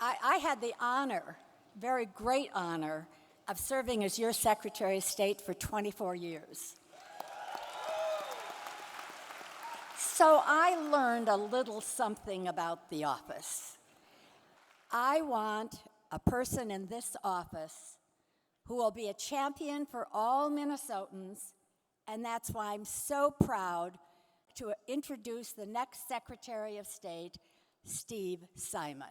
I had the honor, very great honor, of serving as your Secretary of State for 24 years. So I learned a little something about the office. I want a person in this office who will be a champion for all Minnesotans, and that's why I'm so proud to introduce the next Secretary of State, Steve Simon.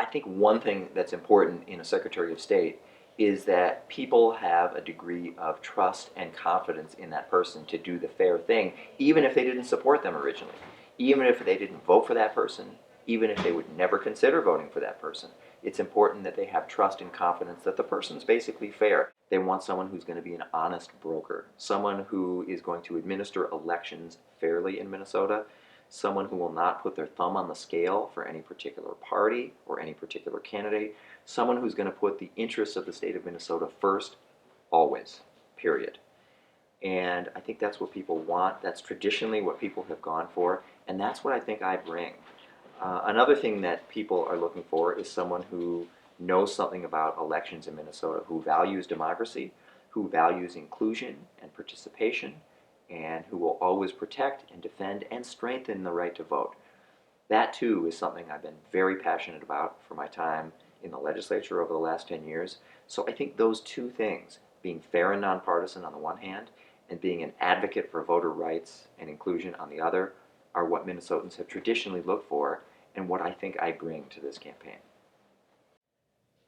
I think one thing that's important in a Secretary of State is that people have a degree of trust and confidence in that person to do the fair thing, even if they didn't support them originally, even if they didn't vote for that person, even if they would never consider voting for that person. It's important that they have trust and confidence that the person's basically fair. They want someone who's going to be an honest broker, someone who is going to administer elections fairly in Minnesota, someone who will not put their thumb on the scale for any particular party or any particular candidate, someone who's going to put the interests of the state of Minnesota first, always, period. And I think that's what people want. That's traditionally what people have gone for, and that's what I think I bring. Another thing that people are looking for is someone who knows something about elections in Minnesota, who values democracy, who values inclusion and participation, and who will always protect and defend and strengthen the right to vote. That too is something I've been very passionate about for my time in the legislature over the last 10 years. So I think those two things, being fair and nonpartisan on the one hand, and being an advocate for voter rights and inclusion on the other, are what Minnesotans have traditionally looked for and what I think I bring to this campaign.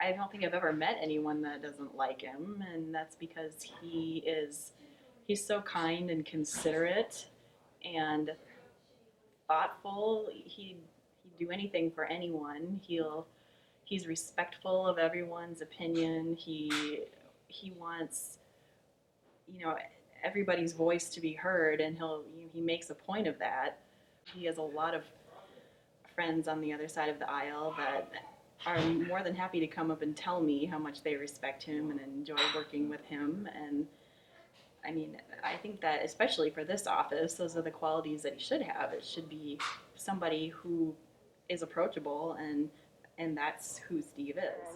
I don't think I've ever met anyone that doesn't like him, and that's because he's so kind and considerate and thoughtful. He'd do anything for anyone. He's respectful of everyone's opinion. He wants, you know, everybody's voice to be heard, and he makes a point of that. He has a lot of friends on the other side of the aisle that are more than happy to come up and tell me how much they respect him and enjoy working with him. And I mean, I think that especially for this office, those are the qualities that he should have. It should be somebody who is approachable, and that's who Steve is.